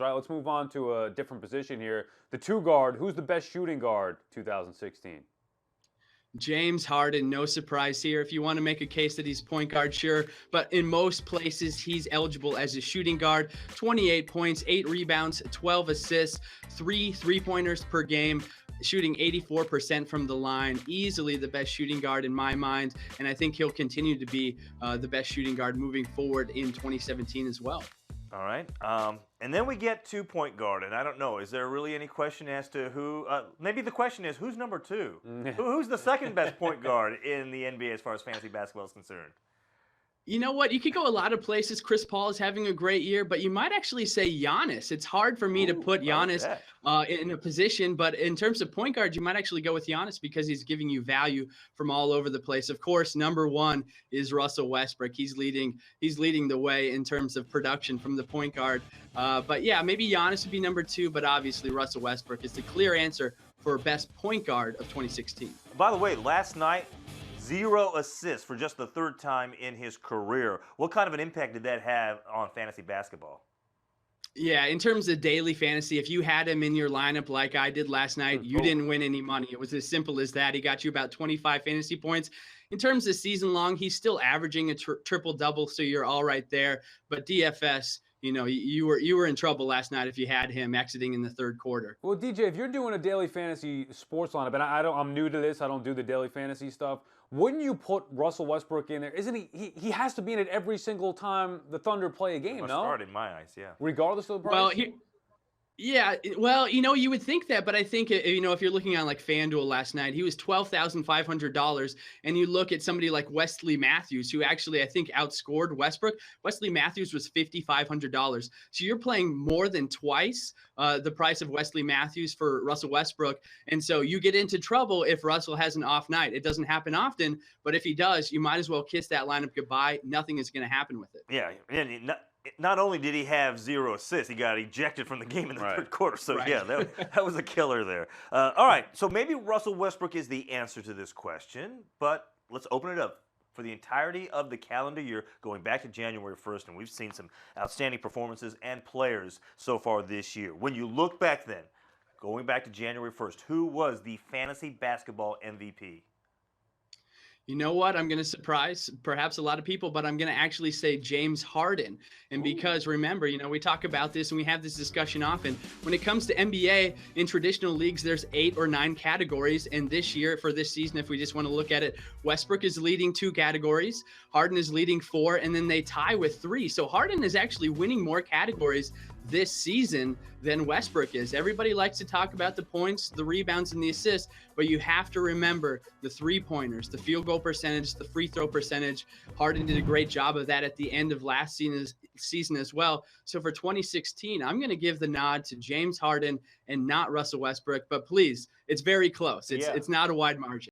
right? Let's move on to a different position here. The two guard. Who's the best shooting guard 2016? James Harden, no surprise here. If you want to make a case that he's point guard, sure. But in most places, he's eligible as a shooting guard. 28 points, 8 rebounds, 12 assists, 3 3-pointers per game, shooting 84% from the line. Easily the best shooting guard in my mind. And I think he'll continue to be the best shooting guard moving forward in 2017 as well. All right. And then we get to point guard, and I don't know, is there really any question as to who, maybe the question is, who's number 2? Who's the second best point guard in the NBA as far as fantasy basketball is concerned? You know what? You could go a lot of places. Chris Paul is having a great year, but you might actually say Giannis. It's hard for me to put Giannis in a position, but in terms of point guard, you might actually go with Giannis because he's giving you value from all over the place. Of course, number 1 is Russell Westbrook. He's leading the way in terms of production from the point guard. But yeah, maybe Giannis would be number 2, but obviously Russell Westbrook is the clear answer for best point guard of 2016. By the way, last night, 0 assists for just the 3rd time in his career. What kind of an impact did that have on fantasy basketball? Yeah, in terms of daily fantasy, if you had him in your lineup like I did last night, you didn't win any money. It was as simple as that. He got you about 25 fantasy points. In terms of season long, he's still averaging a triple-double, so you're all right there. But DFS, you know, you were in trouble last night if you had him exiting in the 3rd quarter. Well, DJ, if you're doing a daily fantasy sports lineup, and I'm new to this, I don't do the daily fantasy stuff. Wouldn't you put Russell Westbrook in there? Isn't he? He has to be in it every single time the Thunder play a game, no? Start in my eyes, yeah. Regardless of the price. Well, yeah, well, you would think that, but I think, if you're looking on like FanDuel last night, he was $12,500, and you look at somebody like Wesley Matthews, who actually I think outscored Westbrook. Wesley Matthews was $5,500, so you're playing more than twice the price of Wesley Matthews for Russell Westbrook, and so you get into trouble if Russell has an off night. It doesn't happen often, but if he does, you might as well kiss that lineup goodbye. Nothing is going to happen with it. Yeah, and not only did he have 0 assists, he got ejected from the game in the 3rd quarter. So, yeah, that was a killer there. All right, so maybe Russell Westbrook is the answer to this question, but let's open it up. For the entirety of the calendar year, going back to January 1st, and we've seen some outstanding performances and players so far this year. When you look back then, going back to January 1st, who was the fantasy basketball MVP? You know what? I'm going to surprise perhaps a lot of people, but I'm going to actually say James Harden. And because remember, we talk about this and we have this discussion often. When it comes to NBA, in traditional leagues, there's 8 or 9 categories. And this year, for this season, if we just want to look at it, Westbrook is leading 2 categories. Harden is leading 4, and then they tie with 3. So Harden is actually winning more categories this season than Westbrook is. Everybody likes to talk about the points, the rebounds, and the assists, but you have to remember the 3-pointers, the field goal percentage, the free throw percentage. Harden did a great job of that at the end of last season as well. So for 2016, I'm going to give the nod to James Harden and not Russell Westbrook, but please, it's very close. It's not a wide margin.